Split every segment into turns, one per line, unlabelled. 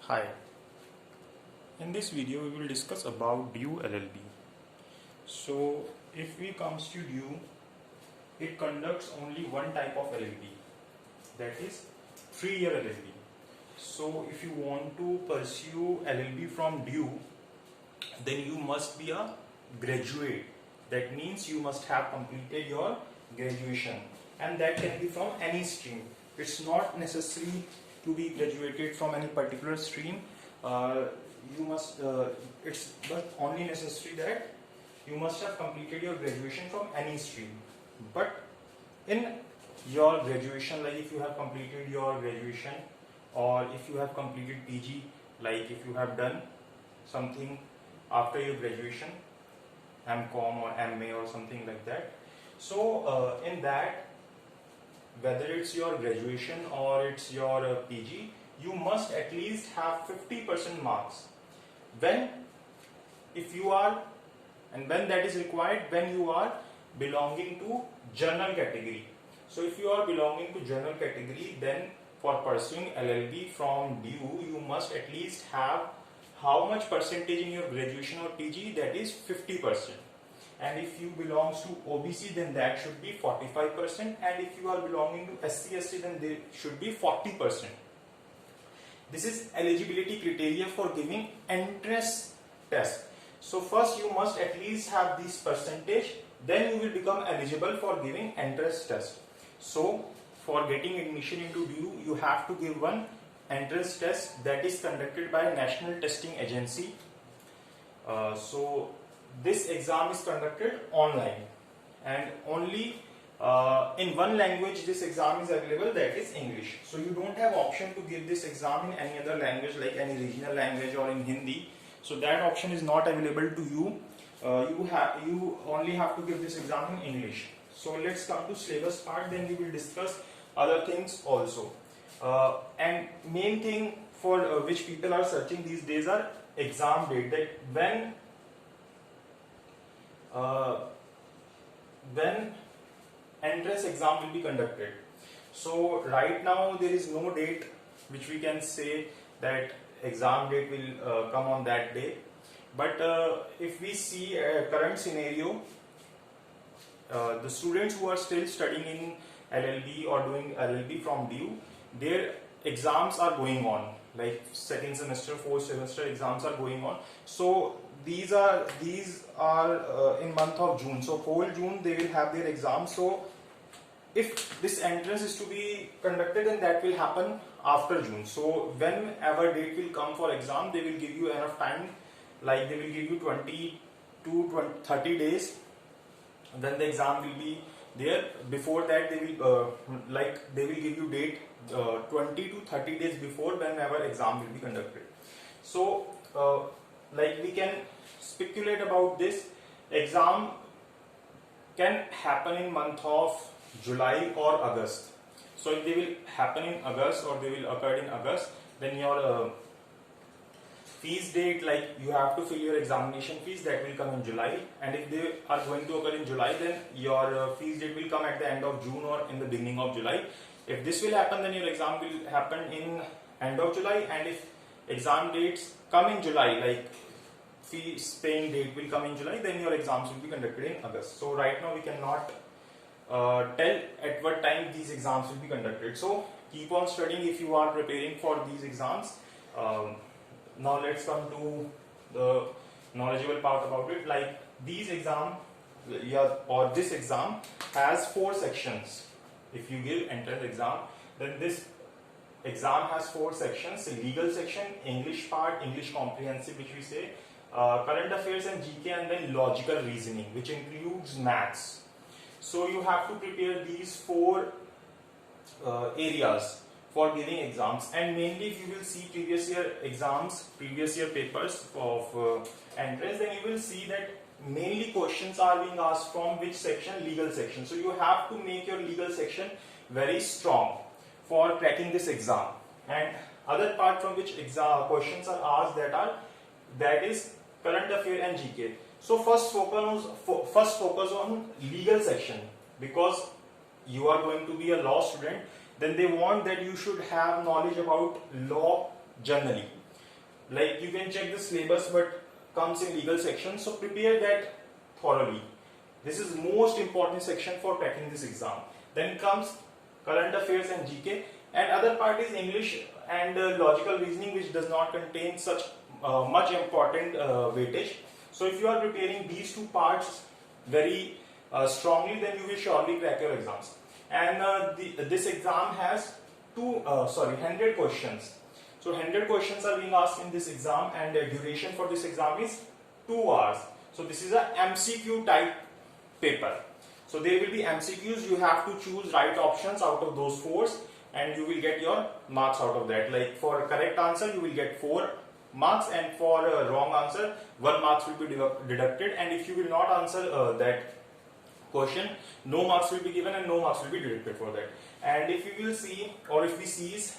Hi, in this video we will discuss about due LLB. So if we comes to due, it conducts only one type of LLB, that is 3-year LLB. So if you want to pursue LLB from due, then you must be a graduate. That means you must have completed your graduation, and that can be from any stream. It's not necessary to be graduated from any particular stream. It's but only necessary that you must have completed your graduation from any stream. But in your graduation, like if you have completed your graduation, or if you have completed PG, like if you have done something after your graduation, MCom or MA or something like that. So in that, whether it's your graduation or it's your PG, you must at least have 50% marks. When that is required when you are belonging to general category. So if you are belonging to general category, then for pursuing LLB from due, you must at least have how much percentage in your graduation or PG? That is 50%. And if you belongs to OBC, then that should be 45%. And if you are belonging to SC/ST, then they should be 40%. This is eligibility criteria for giving entrance test. So first you must at least have this percentage, then you will become eligible for giving entrance test. So for getting admission into due, you have to give one entrance test that is conducted by National Testing Agency. So this exam is conducted online, and only in one language this exam is available, that is English. So you don't have option to give this exam in any other language, like any regional language or in Hindi. So that option is not available to you. You only have to give this exam in English. So let's come to syllabus part, then we will discuss other things also. And main thing for which people are searching these days are exam date, that when entrance exam will be conducted. So right now there is no date which we can say that exam date will come on that day. But if we see a current scenario, the students who are still studying in LLB or doing LLB from due, their exams are going on, like second semester, fourth semester exams are going on. So these are in month of June. So whole June they will have their exams. So if this entrance is to be conducted, then that will happen after June. So whenever date will come for exam, they will give you enough time, like they will give you 20 to 30 days, then the exam will be there. Before that they will give you date 20 to 30 days before, whenever exam will be conducted. So like we can speculate about this exam can happen in month of July or August. So if they will happen in August or they will occur in August, then your fees date, like you have to fill your examination fees, that will come in July. And if they are going to occur in July, then your fees date will come at the end of June or in the beginning of July. If this will happen, then your exam will happen in end of July. And if exam dates come in July, like fees paying date will come in July, then your exams will be conducted in August. So right now we cannot tell at what time these exams will be conducted. So keep on studying if you are preparing for these exams. Now let's come to the knowledgeable part about it. Like these exam, or this exam has 4 sections. If you give entrance exam, then this exam has 4 sections: legal section, English part, English comprehensive which we say, current affairs and GK, and then logical reasoning, which includes maths. So you have to prepare these 4 areas for giving exams. And mainly if you will see previous year exams, previous year papers of entrance, then you will see that mainly questions are being asked from which section? Legal section. So you have to make your legal section very strong for cracking this exam. And other part from which questions are asked, that is current affair and GK. So first focus on legal section, because you are going to be a law student. Then they want that you should have knowledge about law generally. like you can check the syllabus but comes in legal section, so prepare that thoroughly. This is most important section for cracking this exam. Then comes current affairs and GK, and other part is English and logical reasoning, which does not contain such much important weightage. So if you are preparing these two parts very strongly, then you will surely crack your exams. And this exam has 100 questions. So 100 questions are being asked in this exam, and the duration for this exam is 2 hours. So this is a MCQ type paper. So there will be MCQs, you have to choose right options out of those 4, and you will get your marks out of that. Like for a correct answer you will get 4 marks, and for a wrong answer 1 marks will be deducted, and if you will not answer that question, no marks will be given and no marks will be deducted for that. And if you will see, or if we see is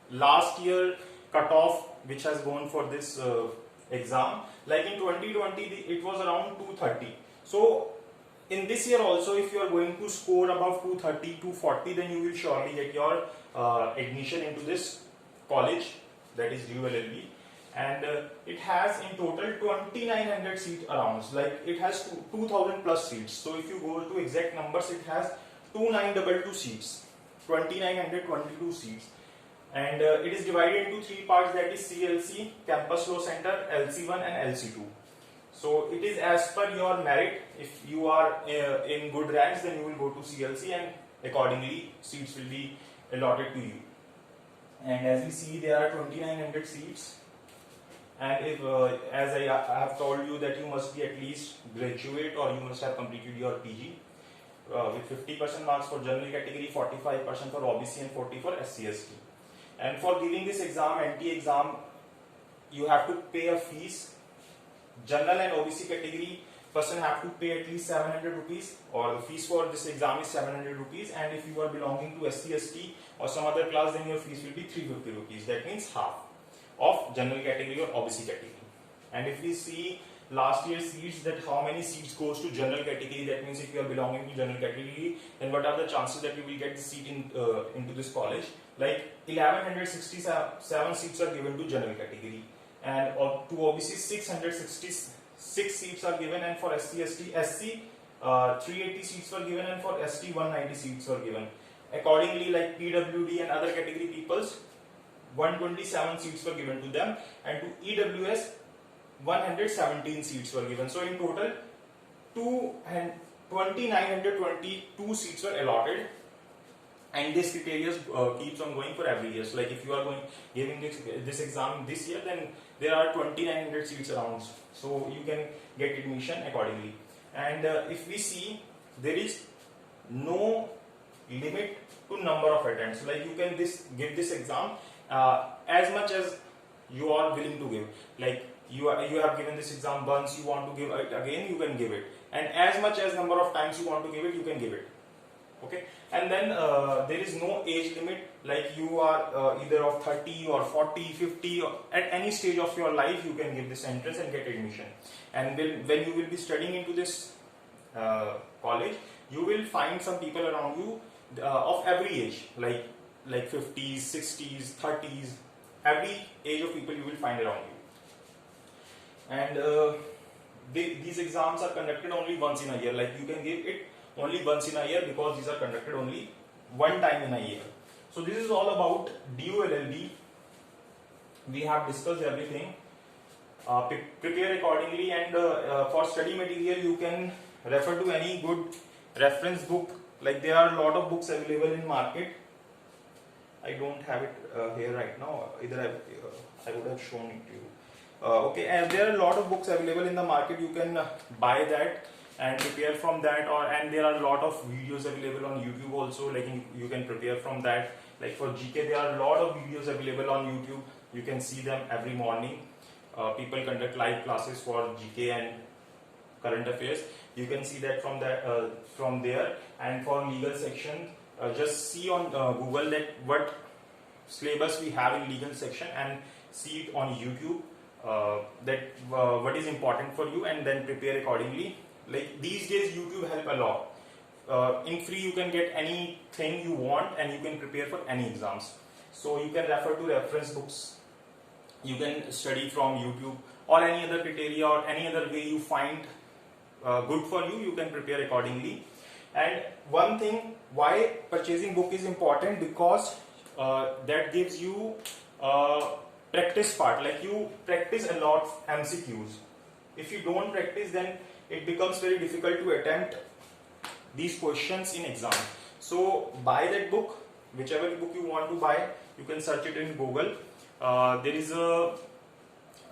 last year cutoff which has gone for this exam, like in 2020 it was around 230. So in this year also, if you are going to score above 230, 240, then you will surely get your admission into this college, that is ULLB. And it has in total 2900 seat around, like it has 2000 plus seats. So if you go to exact numbers, it has 2922 seats, 2922 seats. And it is divided into 3 parts, that is CLC, Campus Law Center, LC1 and LC2. So it is as per your merit. If you are in good ranks, then you will go to CLC, and accordingly seats will be allotted to you. And as we see, there are 2900 seats. And if as I have told you that you must be at least graduate, or you must have completed your PG with 50% marks for general category, 45% for OBC and 40% for SC/ST. And for giving this exam, NT exam, you have to pay a fees. General and OBC category person have to pay at least 700 rupees, or the fees for this exam is 700 rupees, and if you are belonging to SC/ST or some other class, then your fees will be 350 rupees. That means half of general category or OBC category. And if we see last year's seats, that how many seats goes to general category, that means if you are belonging to general category, then what are the chances that you will get the seat in into this college? Like 1167 seats are given to general category, and to OBC 666 seats are given, and for SC/ST 380 seats were given, and for ST 190 seats were given. Accordingly, like PWD and other category peoples, 127 seats were given to them, and to EWS 117 seats were given. So in total 2922 seats were allotted, and this criteria keeps on going for every year. So like if you are giving this exam this year, then there are 2900 seats around, so you can get admission accordingly. And if we see, there is no limit to number of attempts. Like you can give this exam as much as you are willing to give. Like you have given this exam once, you want to give it again, you can give it, and as much as number of times you want to give it, you can give it. Okay, and then there is no age limit. Like you are either of 30 or 40, 50, or at any stage of your life, you can give this entrance and get admission. And when you will be studying into this college, you will find some people around you of every age, like 50s, 60s, 30s, every age of people you will find around you. And these exams are conducted only once in a year. Like you can give it only once in a year, because these are conducted only one time in a year. So this is all about DULLB. We have discussed everything. Prepare accordingly, and for study material you can refer to any good reference book. Like there are a lot of books available in market. I don't have it here right now. Either I would have shown it to you. Okay, and there are a lot of books available in the market. You can buy that and prepare from that, and there are a lot of videos available on YouTube also. Like you can prepare from that. Like for GK, there are a lot of videos available on YouTube. You can see them every morning. People conduct live classes for GK and current affairs. You can see that from there. And for legal section, just see on Google that what syllabus we have in legal section, and see it on YouTube. What is important for you, and then prepare accordingly. Like these days YouTube help a lot. In free you can get anything you want, and you can prepare for any exams. So you can refer to reference books You can study from YouTube or any other criteria or any other way you find good for you. You can prepare accordingly. And one thing why purchasing book is important, because that gives you practice part, like you practice a lot of MCQs. If you don't practice, then it becomes very difficult to attempt these questions in exam. So buy that book, whichever book you want to buy. You can search it in Google. There is a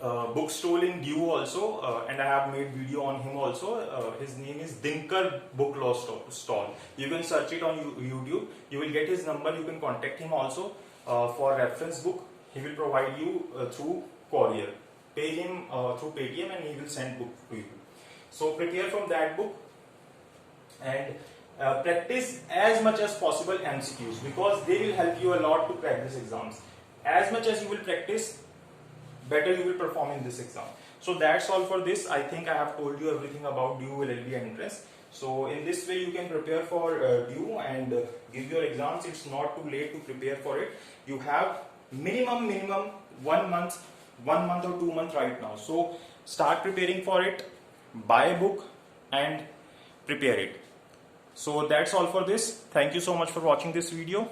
bookstall in Diu also, and I have made video on him also. His name is Dinkar Book Law Stall. You can search it on YouTube. You will get his number. You can contact him also for reference book. He will provide you through courier. Pay him through Paytm and he will send book to you. So prepare from that book and practice as much as possible MCQs, because they will help you a lot to crack these exams. As much as you will practice, better you will perform in this exam. So that's all for this. I think I have told you everything about DU LLB entrance. So in this way you can prepare for DU and give your exams. It's not too late to prepare for it. You have minimum 1 month or 2 months right now. So start preparing for it, buy a book and prepare it. So that's all for this. Thank you so much for watching this video.